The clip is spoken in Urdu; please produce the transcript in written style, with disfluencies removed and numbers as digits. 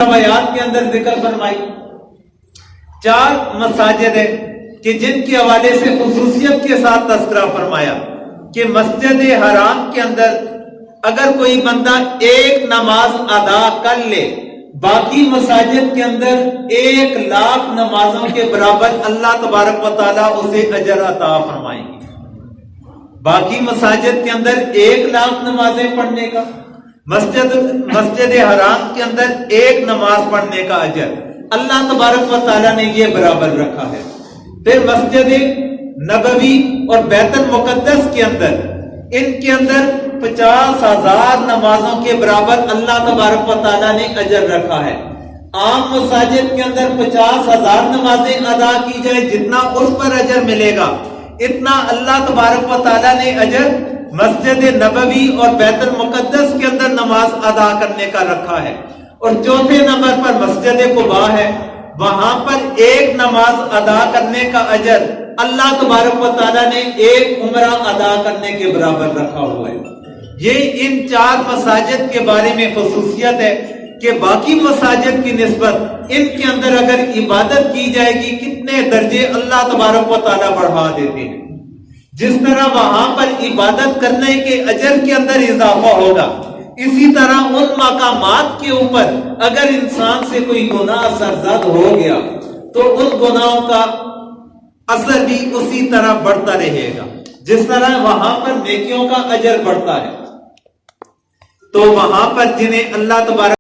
روایات کے اندر ذکر فرمائی. 4 مساجد ہیں کہ جن کے حوالے سے خصوصیت کے ساتھ تذکرہ فرمایا کہ مسجد حرام کے اندر اگر کوئی بندہ ایک نماز ادا کر لے، باقی مساجد کے اندر 1,00,000 نمازوں کے برابر اللہ تبارک و تعالیٰ اسے اجر عطا فرمائیں گے. باقی مساجد کے اندر 1,00,000 نمازیں پڑھنے کا، مسجد حرام کے اندر 1 نماز پڑھنے کا اجر اللہ تبارک و تعالیٰ نے یہ برابر رکھا ہے. پھر مسجد نبوی اور بیت المقدس کے اندر ان کے اندر 50,000 نمازوں کے برابر اللہ تبارک و تعالیٰ نے اجر رکھا ہے. عام مساجد کے اندر 50,000 نمازیں ادا کی جائے، جتنا اس پر اجر ملے گا اتنا اللہ تبارک و تعالیٰ نے اجر مسجد نبوی اور بیت المقدس کے اندر نماز ادا کرنے کا رکھا ہے. اور چوتھے نمبر پر مسجد قباء ہے، وہاں پر 1 نماز ادا کرنے کا اجر اللہ تبارک و تعالیٰ نے 1 عمرہ ادا کرنے کے برابر رکھا ہوا ہے. یہ ان 4 مساجد کے بارے میں خصوصیت ہے کہ باقی مساجد کی نسبت ان کے اندر اگر عبادت کی جائے گی کتنے درجے اللہ تبارک و تعالیٰ بڑھا دیتے ہیں. جس طرح وہاں پر عبادت کرنے کے اجر کے اندر اضافہ ہوگا، اسی طرح ان مقامات کے اوپر اگر انسان سے کوئی گناہ سرزد ہو گیا تو ان گناہوں کا اثر بھی اسی طرح بڑھتا رہے گا. جس طرح وہاں پر نیکیوں کا اجر بڑھتا ہے تو وہاں پر جنہیں اللہ تبارک